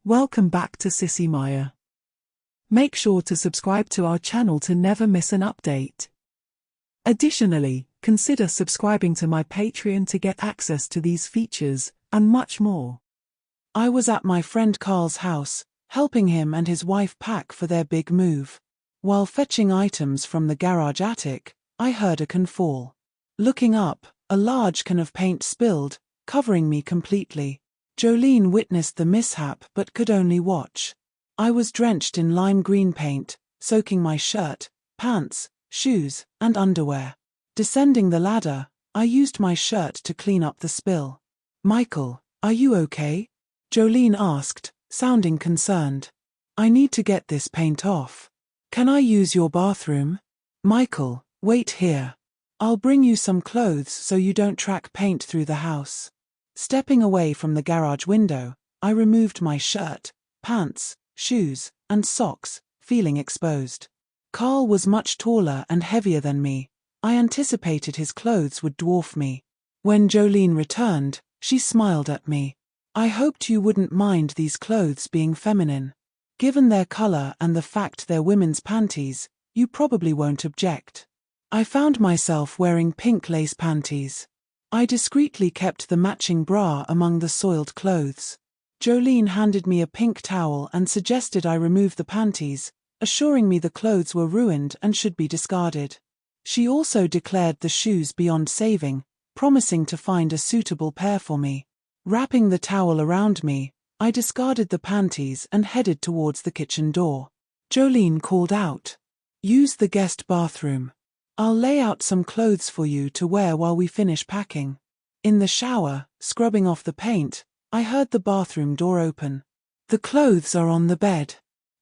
Welcome back to Sissy Maya. Make sure to subscribe to our channel to never miss an update. Additionally, consider subscribing to my Patreon to get access to these features, and much more. I was at my friend Carl's house, helping him and his wife pack for their big move. While fetching items from the garage attic, I heard a can fall. Looking up, a large can of paint spilled, covering me completely. Jolene witnessed the mishap but could only watch. I was drenched in lime green paint, soaking my shirt, pants, shoes, and underwear. Descending the ladder, I used my shirt to clean up the spill. "Michael, are you okay?" Jolene asked, sounding concerned. "I need to get this paint off. Can I use your bathroom?" "Michael, wait here. I'll bring you some clothes so you don't track paint through the house." Stepping away from the garage window, I removed my shirt, pants, shoes, and socks, feeling exposed. Carl was much taller and heavier than me. I anticipated his clothes would dwarf me. When Jolene returned, she smiled at me. "I hoped you wouldn't mind these clothes being feminine. Given their color and the fact they're women's panties, you probably won't object." I found myself wearing pink lace panties. I discreetly kept the matching bra among the soiled clothes. Jolene handed me a pink towel and suggested I remove the panties, assuring me the clothes were ruined and should be discarded. She also declared the shoes beyond saving, promising to find a suitable pair for me. Wrapping the towel around me, I discarded the panties and headed towards the kitchen door. Jolene called out, "Use the guest bathroom. I'll lay out some clothes for you to wear while we finish packing." In the shower, scrubbing off the paint, I heard the bathroom door open. "The clothes are on the bed.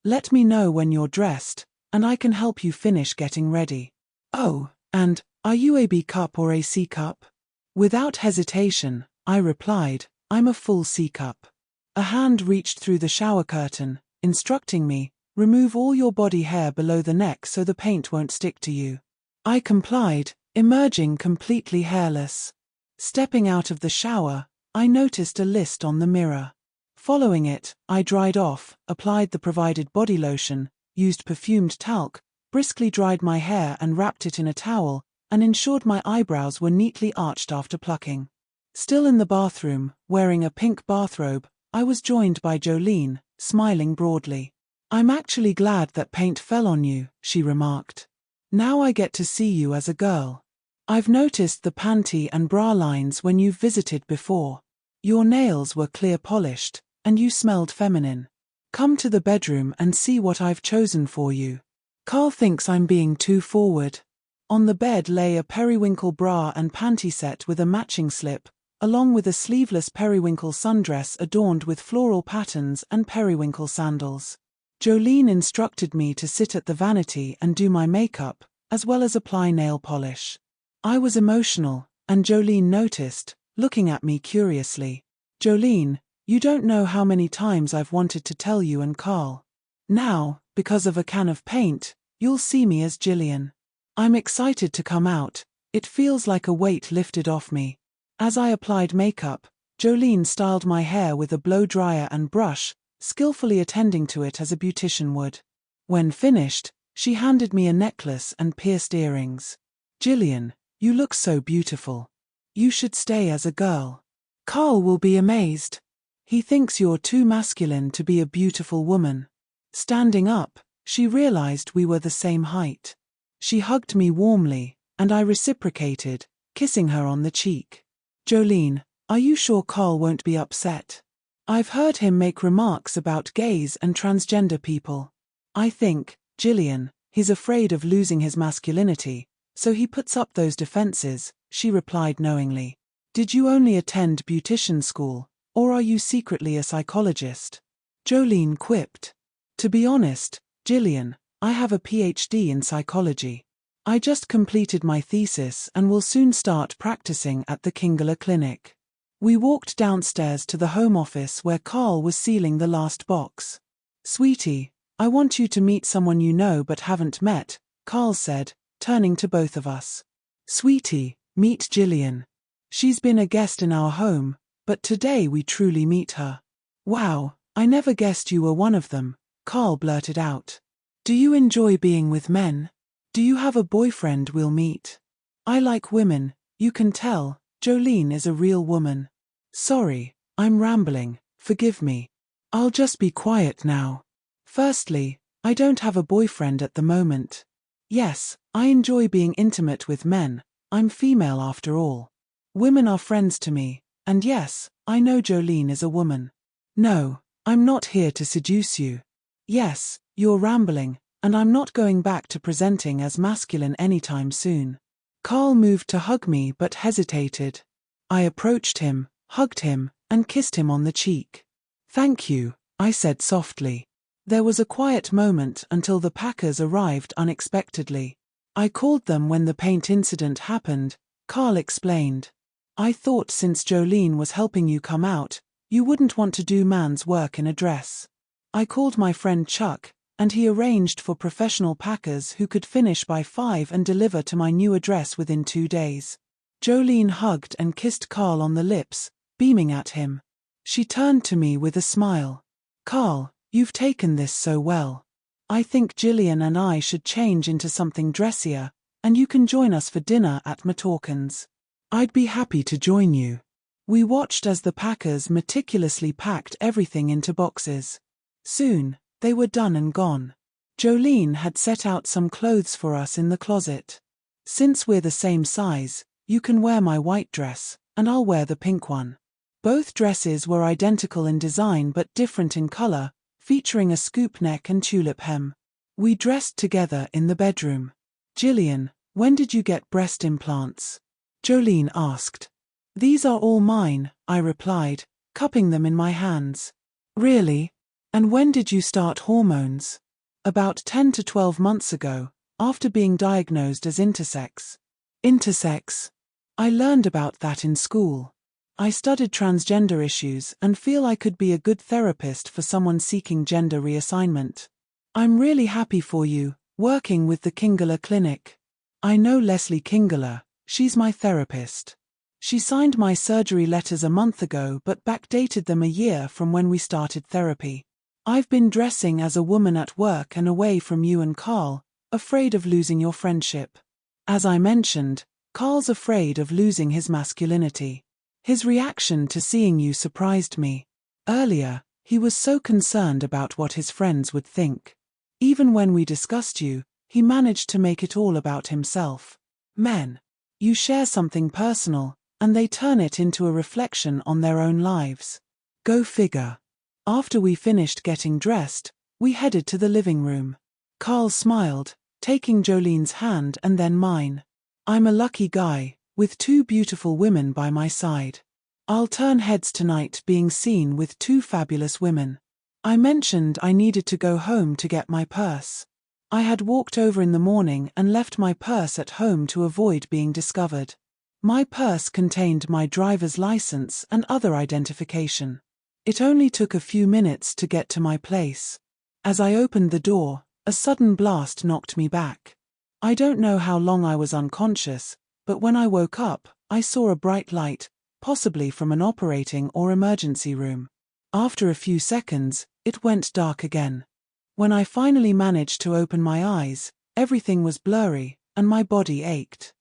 Let me know when you're dressed, and I can help you finish getting ready. Oh, and, are you a B cup or a C cup?" Without hesitation, I replied, "I'm a full C cup." A hand reached through the shower curtain, instructing me, "Remove all your body hair below the neck so the paint won't stick to you." I complied, emerging completely hairless. Stepping out of the shower, I noticed a list on the mirror. Following it, I dried off, applied the provided body lotion, used perfumed talc, briskly dried my hair and wrapped it in a towel, and ensured my eyebrows were neatly arched after plucking. Still in the bathroom, wearing a pink bathrobe, I was joined by Jolene, smiling broadly. "I'm actually glad that paint fell on you," she remarked. "Now I get to see you as a girl. I've noticed the panty and bra lines when you've visited before. Your nails were clear polished, and you smelled feminine. Come to the bedroom and see what I've chosen for you." Carl thinks I'm being too forward. On the bed lay a periwinkle bra and panty set with a matching slip, along with a sleeveless periwinkle sundress adorned with floral patterns and periwinkle sandals. Jolene instructed me to sit at the vanity and do my makeup, as well as apply nail polish. I was emotional, and Jolene noticed, looking at me curiously. "Jolene, you don't know how many times I've wanted to tell you and Carl. Now, because of a can of paint, you'll see me as Jillian. I'm excited to come out. It feels like a weight lifted off me." As I applied makeup, Jolene styled my hair with a blow dryer and brush, skillfully attending to it as a beautician would. When finished, she handed me a necklace and pierced earrings. "Jillian, you look so beautiful. You should stay as a girl. Carl will be amazed. He thinks you're too masculine to be a beautiful woman." Standing up, she realized we were the same height. She hugged me warmly, and I reciprocated, kissing her on the cheek. "Jolene, are you sure Carl won't be upset? I've heard him make remarks about gays and transgender people. I think, Jillian, he's afraid of losing his masculinity, so he puts up those defenses," she replied knowingly. "Did you only attend beautician school, or are you secretly a psychologist?" Jolene quipped. "To be honest, Jillian, I have a PhD in psychology. I just completed my thesis and will soon start practicing at the Kingler Clinic." We walked downstairs to the home office where Carl was sealing the last box. "Sweetie, I want you to meet someone you know but haven't met," Carl said, turning to both of us. "Sweetie, meet Jillian. She's been a guest in our home, but today we truly meet her. Wow, I never guessed you were one of them, Carl blurted out. Do you enjoy being with men? Do you have a boyfriend we'll meet? I like women, you can tell, Jolene is a real woman. Sorry, I'm rambling, forgive me. I'll just be quiet now. Firstly, I don't have a boyfriend at the moment. Yes, I enjoy being intimate with men, I'm female after all. Women are friends to me, and yes, I know Jolene is a woman. No, I'm not here to seduce you. Yes, you're rambling, and I'm not going back to presenting as masculine anytime soon. Carl moved to hug me but hesitated. I approached him, hugged him, and kissed him on the cheek. Thank you, I said softly. There was a quiet moment until the packers arrived unexpectedly. I called them when the paint incident happened, Carl explained. I thought since Jolene was helping you come out, you wouldn't want to do man's work in a dress. I called my friend Chuck, and he arranged for professional packers who could finish by 5 and deliver to my new address within 2 days. Jolene hugged and kissed Carl on the lips, beaming at him. She turned to me with a smile. Carl, you've taken this so well. I think Gillian and I should change into something dressier, and you can join us for dinner at Matorkin's. I'd be happy to join you. We watched as the packers meticulously packed everything into boxes. Soon, they were done and gone. Jolene had set out some clothes for us in the closet. Since we're the same size, you can wear my white dress, and I'll wear the pink one. Both dresses were identical in design but different in color, featuring a scoop neck and tulip hem. We dressed together in the bedroom. Gillian, when did you get breast implants? Jolene asked. These are all mine, I replied, cupping them in my hands. Really? And when did you start hormones? About 10 to 12 months ago, after being diagnosed as intersex. Intersex? I learned about that in school. I studied transgender issues and feel I could be a good therapist for someone seeking gender reassignment. I'm really happy for you, working with the Kingler Clinic. I know Leslie Kingler, she's my therapist. She signed my surgery letters a month ago but backdated them a year from when we started therapy. I've been dressing as a woman at work and away from you and Carl, afraid of losing your friendship. As I mentioned, Carl's afraid of losing his masculinity. His reaction to seeing you surprised me. Earlier, he was so concerned about what his friends would think. Even when we discussed you, he managed to make it all about himself. Men. You share something personal, and they turn it into a reflection on their own lives. Go figure. After we finished getting dressed, we headed to the living room. Carl smiled, taking Jolene's hand and then mine. I'm a lucky guy, with 2 beautiful women by my side. I'll turn heads tonight being seen with 2 fabulous women. I mentioned I needed to go home to get my purse. I had walked over in the morning and left my purse at home to avoid being discovered. My purse contained my driver's license and other identification. It only took a few minutes to get to my place. As I opened the door, a sudden blast knocked me back. I don't know how long I was unconscious, but when I woke up, I saw a bright light, possibly from an operating or emergency room. After a few seconds, it went dark again. When I finally managed to open my eyes, everything was blurry, and my body ached.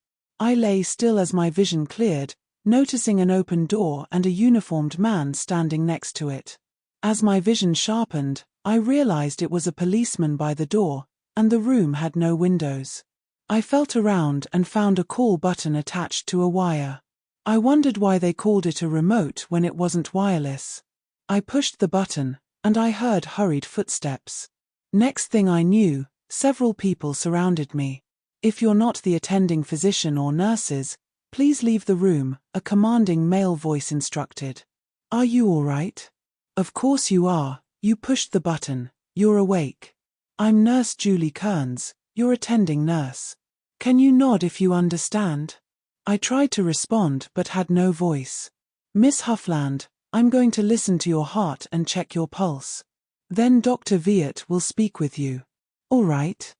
I lay still as my vision cleared, noticing an open door and a uniformed man standing next to it. As my vision sharpened, I realized it was a policeman by the door, and the room had no windows. I felt around and found a call button attached to a wire. I wondered why they called it a remote when it wasn't wireless. I pushed the button, and I heard hurried footsteps. Next thing I knew, several people surrounded me. If you're not the attending physician or nurses, please leave the room, a commanding male voice instructed. Are you all right? Of course you are, you pushed the button, you're awake. I'm Nurse Julie Kearns, your attending nurse. Can you nod if you understand? I tried to respond but had no voice. Miss Huffland, I'm going to listen to your heart and check your pulse. Then Dr. Viet will speak with you. All right.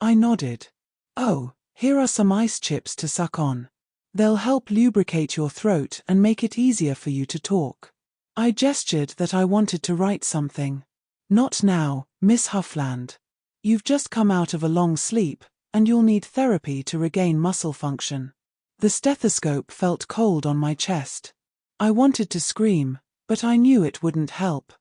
I nodded. Oh, here are some ice chips to suck on. They'll help lubricate your throat and make it easier for you to talk. I gestured that I wanted to write something. Not now, Miss Huffland. You've just come out of a long sleep, and you'll need therapy to regain muscle function. The stethoscope felt cold on my chest. I wanted to scream, but I knew it wouldn't help.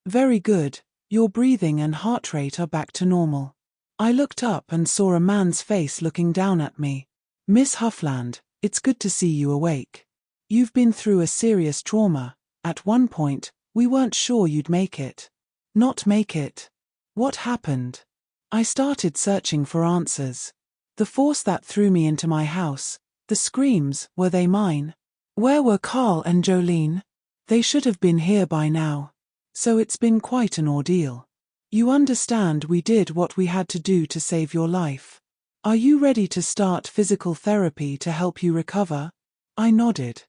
Very good, your breathing and heart rate are back to normal. I looked up and saw a man's face looking down at me. Miss Huffland, it's good to see you awake. You've been through a serious trauma. At one point, we weren't sure you'd make it. Not make it. What happened? I started searching for answers. The force that threw me into my house, the screams, were they mine? Where were Carl and Jolene? They should have been here by now. So it's been quite an ordeal. You understand we did what we had to do to save your life. Are you ready to start physical therapy to help you recover? I nodded.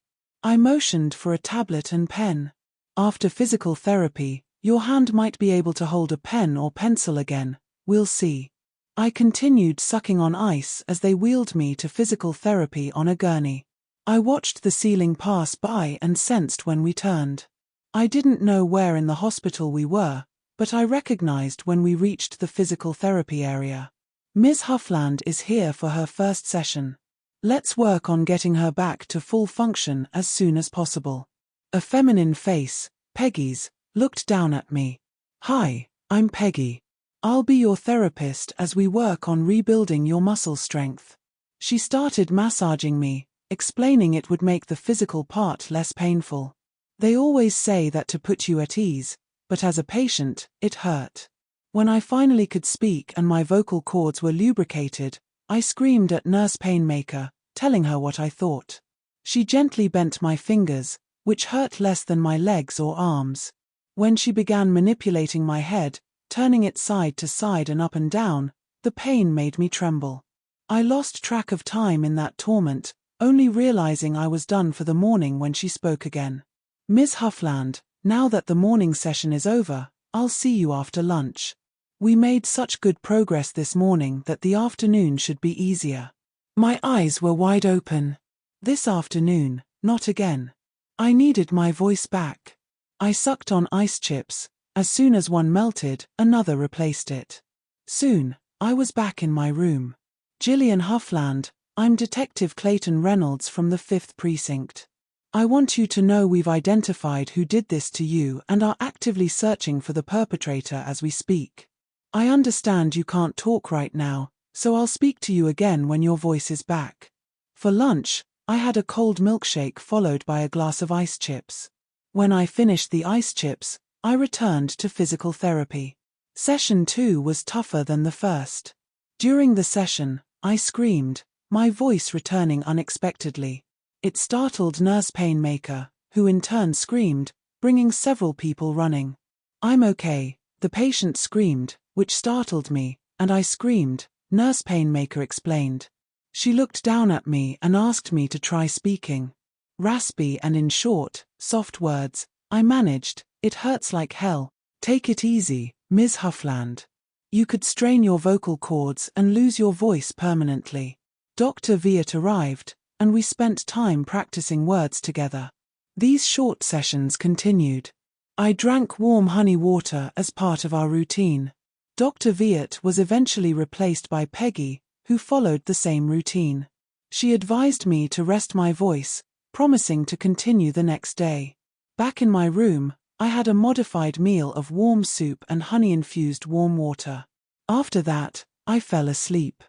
I motioned for a tablet and pen. After physical therapy, your hand might be able to hold a pen or pencil again, we'll see. I continued sucking on ice as they wheeled me to physical therapy on a gurney. I watched the ceiling pass by and sensed when we turned. I didn't know where in the hospital we were, but I recognized when we reached the physical therapy area. Ms. Huffland is here for her first session. Let's work on getting her back to full function as soon as possible. A feminine face, Peggy's, looked down at me. Hi, I'm Peggy. I'll be your therapist as we work on rebuilding your muscle strength. She started massaging me, explaining it would make the physical part less painful. They always say that to put you at ease, but as a patient, it hurt. When I finally could speak and my vocal cords were lubricated, I screamed at Nurse Painmaker, telling her what I thought. She gently bent my fingers, which hurt less than my legs or arms. When she began manipulating my head, turning it side to side and up and down, the pain made me tremble. I lost track of time in that torment, only realizing I was done for the morning when she spoke again. Ms. Huffland, now that the morning session is over, I'll see you after lunch. We made such good progress this morning that the afternoon should be easier. My eyes were wide open. This afternoon, not again. I needed my voice back. I sucked on ice chips. As soon as one melted, another replaced it. Soon, I was back in my room. Gillian Huffland, I'm Detective Clayton Reynolds from the 5th Precinct. I want you to know we've identified who did this to you and are actively searching for the perpetrator as we speak. I understand you can't talk right now, so I'll speak to you again when your voice is back. For lunch, I had a cold milkshake followed by a glass of ice chips. When I finished the ice chips, I returned to physical therapy. Session 2 was tougher than the first. During the session, I screamed, my voice returning unexpectedly. It startled Nurse Painmaker, who in turn screamed, bringing several people running. I'm okay, the patient screamed, which startled me, and I screamed, Nurse Painmaker explained. She looked down at me and asked me to try speaking. Raspy and in short, soft words, I managed, it hurts like hell. Take it easy, Ms. Huffland. You could strain your vocal cords and lose your voice permanently. Dr. Viet arrived, and we spent time practicing words together. These short sessions continued. I drank warm honey water as part of our routine. Dr. Viet was eventually replaced by Peggy, who followed the same routine. She advised me to rest my voice, promising to continue the next day. Back in my room, I had a modified meal of warm soup and honey-infused warm water. After that, I fell asleep.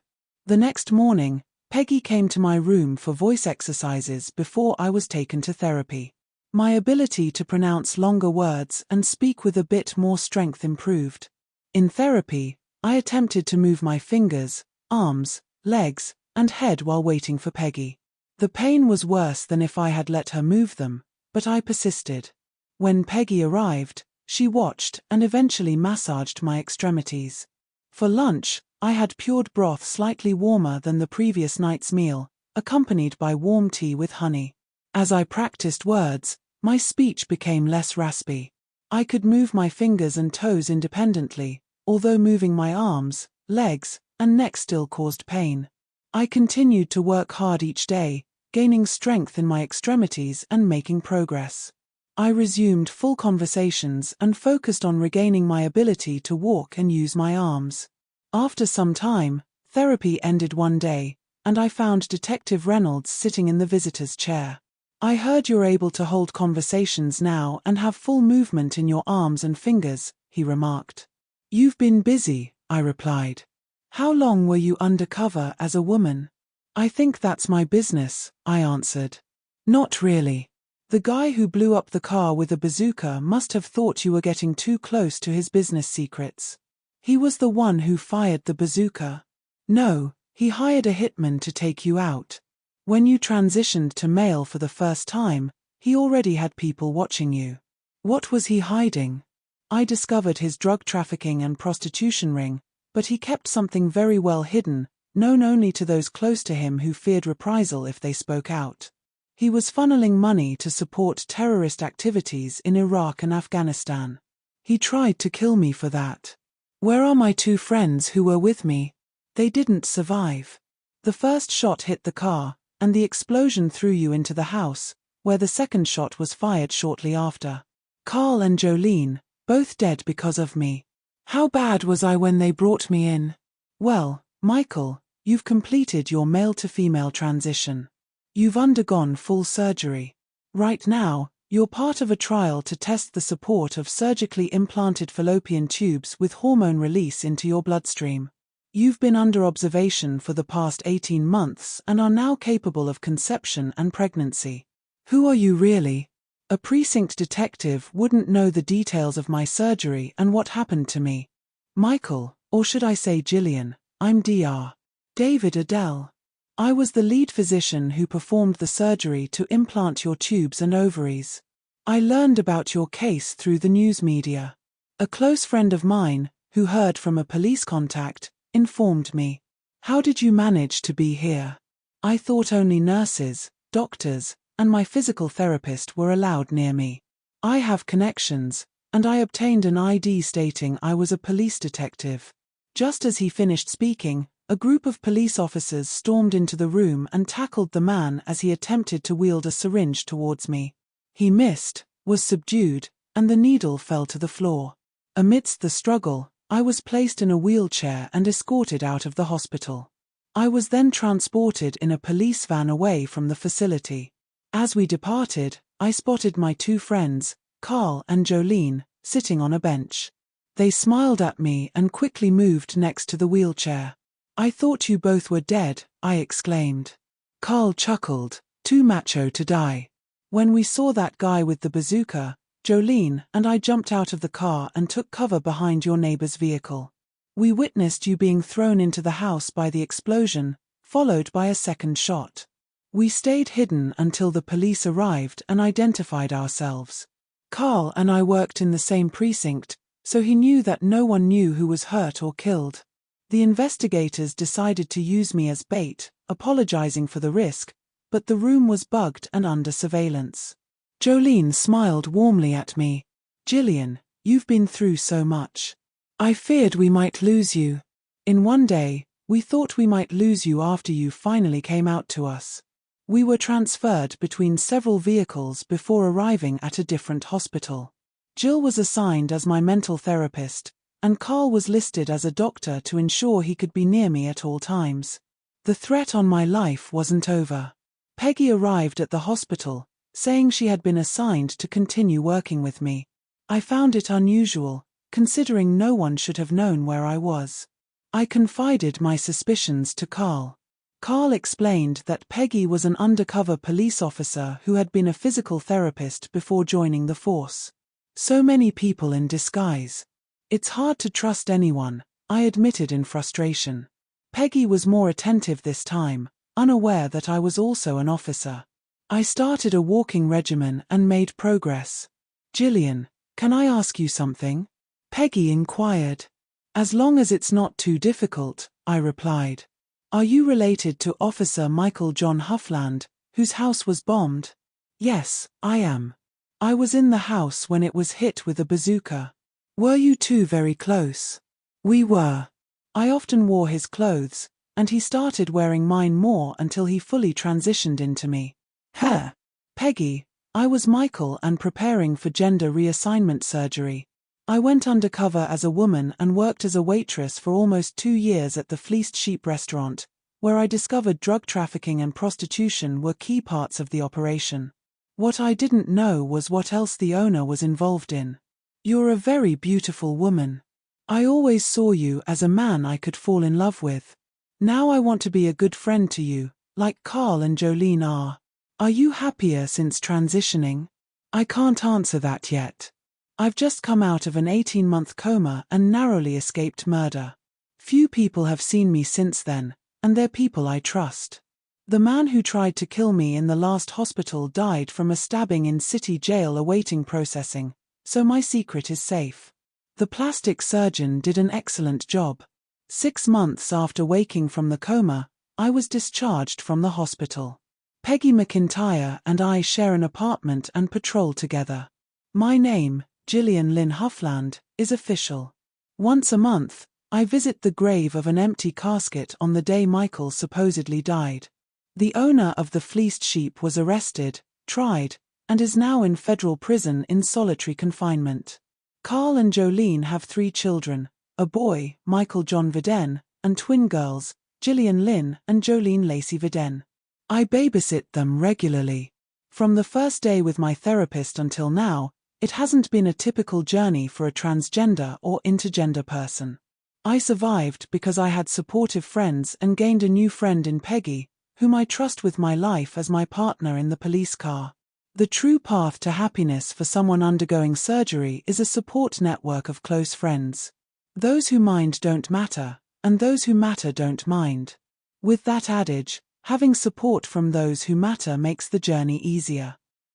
The next morning, Peggy came to my room for voice exercises before I was taken to therapy. My ability to pronounce longer words and speak with a bit more strength improved. In therapy, I attempted to move my fingers, arms, legs, and head while waiting for Peggy. The pain was worse than if I had let her move them, but I persisted. When Peggy arrived, she watched and eventually massaged my extremities. For lunch, I had pured broth slightly warmer than the previous night's meal, accompanied by warm tea with honey. As I practiced words, my speech became less raspy. I could move my fingers and toes independently, although moving my arms, legs, and neck still caused pain. I continued to work hard each day, gaining strength in my extremities and making progress. I resumed full conversations and focused on regaining my ability to walk and use my arms. After some time, therapy ended one day, and I found Detective Reynolds sitting in the visitor's chair. "I heard you're able to hold conversations now and have full movement in your arms and fingers," he remarked. "You've been busy," I replied. "How long were you undercover as a woman?" "I think that's my business," I answered. "Not really. The guy who blew up the car with a bazooka must have thought you were getting too close to his business secrets. He was the one who fired the bazooka." "No, he hired a hitman to take you out. When you transitioned to male for the first time, he already had people watching you." "What was he hiding?" "I discovered his drug trafficking and prostitution ring, but he kept something very well hidden, known only to those close to him who feared reprisal if they spoke out. He was funneling money to support terrorist activities in Iraq and Afghanistan. He tried to kill me for that." "Where are my two friends who were with me?" "They didn't survive. The first shot hit the car, and the explosion threw you into the house, where the second shot was fired shortly after. Carl and Jolene, both dead because of me." "How bad was I when they brought me in?" "Well, Michael, you've completed your male-to-female transition. You've undergone full surgery. Right now, you're part of a trial to test the support of surgically implanted fallopian tubes with hormone release into your bloodstream. You've been under observation for the past 18 months and are now capable of conception and pregnancy." "Who are you really?" "A precinct detective wouldn't know the details of my surgery and what happened to me. Michael, or should I say Gillian, I'm Dr. David Adele. I was the lead physician who performed the surgery to implant your tubes and ovaries. I learned about your case through the news media. A close friend of mine, who heard from a police contact, informed me. How did you manage to be here?" "I thought only nurses, doctors, and my physical therapist were allowed near me. I have connections, and I obtained an ID stating I was a police detective." Just as he finished speaking, a group of police officers stormed into the room and tackled the man as he attempted to wield a syringe towards me. He missed, was subdued, and the needle fell to the floor. Amidst the struggle, I was placed in a wheelchair and escorted out of the hospital. I was then transported in a police van away from the facility. As we departed, I spotted my two friends, Carl and Jolene, sitting on a bench. They smiled at me and quickly moved next to the wheelchair. "I thought you both were dead," I exclaimed. Carl chuckled, "Too macho to die." When we saw that guy with the bazooka, Jolene and I jumped out of the car and took cover behind your neighbor's vehicle. We witnessed you being thrown into the house by the explosion, followed by a second shot. We stayed hidden until the police arrived and identified ourselves. Carl and I worked in the same precinct, so he knew that no one knew who was hurt or killed. The investigators decided to use me as bait, apologizing for the risk, but the room was bugged and under surveillance. Jolene smiled warmly at me. "Gillian, you've been through so much. I feared we might lose you. In one day, we thought we might lose you after you finally came out to us. We were transferred between several vehicles before arriving at a different hospital. Jill was assigned as my mental therapist, and Carl was listed as a doctor to ensure he could be near me at all times. The threat on my life wasn't over. Peggy arrived at the hospital, saying she had been assigned to continue working with me. I found it unusual, considering no one should have known where I was. I confided my suspicions to Carl. Carl explained that Peggy was an undercover police officer who had been a physical therapist before joining the force. So many people in disguise. It's hard to trust anyone, I admitted in frustration. Peggy was more attentive this time, unaware that I was also an officer. I started a walking regimen and made progress. "Gillian, can I ask you something?" Peggy inquired. "As long as it's not too difficult," I replied. "Are you related to Officer Michael John Huffland, whose house was bombed?" "Yes, I am. I was in the house when it was hit with a bazooka." "Were you two very close?" "We were. I often wore his clothes, and he started wearing mine more until he fully transitioned into me." "Huh." "Peggy, I was Michael and preparing for gender reassignment surgery. I went undercover as a woman and worked as a waitress for almost 2 years at the Fleeced Sheep restaurant, where I discovered drug trafficking and prostitution were key parts of the operation. What I didn't know was what else the owner was involved in. You're a very beautiful woman. I always saw you as a man I could fall in love with. Now I want to be a good friend to you, like Carl and Jolene are. Are you happier since transitioning? I can't answer that yet. I've just come out of an 18-month coma and narrowly escaped murder. Few people have seen me since then, and they're people I trust. The man who tried to kill me in the last hospital died from a stabbing in city jail awaiting processing, so my secret is safe. The plastic surgeon did an excellent job. 6 months after waking from the coma, I was discharged from the hospital. Peggy McIntyre and I share an apartment and patrol together. My name, Gillian Lynn Huffland, is official. Once a month, I visit the grave of an empty casket on the day Michael supposedly died. The owner of the Fleeced Sheep was arrested, tried, and is now in federal prison in solitary confinement. Carl and Jolene have 3 children, a boy, Michael John Viden, and twin girls, Gillian Lynn and Jolene Lacey Viden. I babysit them regularly. From the first day with my therapist until now, it hasn't been a typical journey for a transgender or intergender person. I survived because I had supportive friends and gained a new friend in Peggy, whom I trust with my life as my partner in the police car. The true path to happiness for someone undergoing surgery is a support network of close friends. Those who mind don't matter, and those who matter don't mind. With that adage, having support from those who matter makes the journey easier.